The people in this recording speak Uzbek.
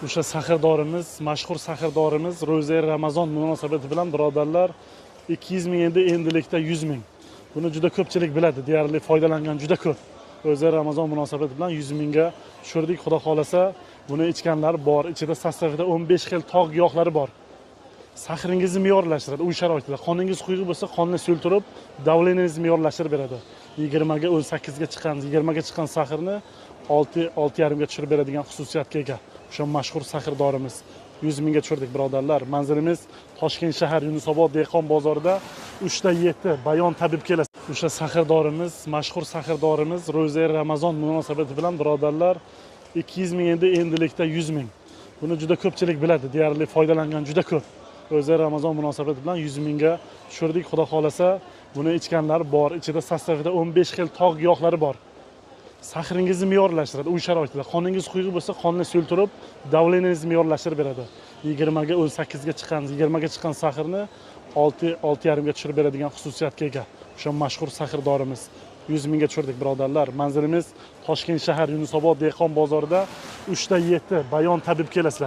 O'sha saxirdorimiz, mashhur saxirdorimiz ro'za Ramazon munosabati bilan birodarlar 200 ming endi endilikda 100 ming. Buni juda ko'pchilik biladi, deyarli foydalangan juda ko'p. Ro'za Ramazon munosabati bilan 100 mingga tushirdik. Xudo xolasa, buni ichganlar bor. Ichida sostavida 15 xil tog' giyohlari bor. Saxringizni me'yorlashtiradi uy sharoitida. Qoningiz quyuq bo'lsa, qonni so'ltirib, davleningizni me'yorlashtirib beradi. 20 ga 18 ga chiqqan, 20 ga chiqqan saxirni 6,5 ga tushirib beradigan xususiyatga ega. O'sha mashhur saxirdorimiz 100 mingga tushirdik birodarlar. Manzilimiz Toshkent shahar Yunusobod dehqon bozorida 3:7 Bayon tabib kelasiz. O'sha saxirdorimiz, mashhur saxirdorimiz ro'za Ramazon munosabati bilan birodarlar 200 ming endi endilikda 100 ming. Buni juda ko'pchilik biladi, deyarli foydalangan juda ko'p. Ro'za Ramazon munosabati bilan 100 mingga tushirdik. Xudo xolasa, buni ichganlar bor. Ichida sostavida 15 xil tog' giyohlari bor. Saxringizni me'yorlashtiradi uy sharoitida. Qoningiz quyuq bo'lsa, qonni so'ltirib, davleningizni me'yorlashtirib beradi. 20 ga 18 ga chiqqan, 20 ga chiqqan saxirni 6,5 ga tushirib beradigan xususiyatga ega. O'sha mashhur saxirdorimiz 100 mingga tushirdik birodarlar. Manzilimiz Toshkent shahar Yunusobod dehqon bozorida 3:7 Bayon tabib kelasizlar.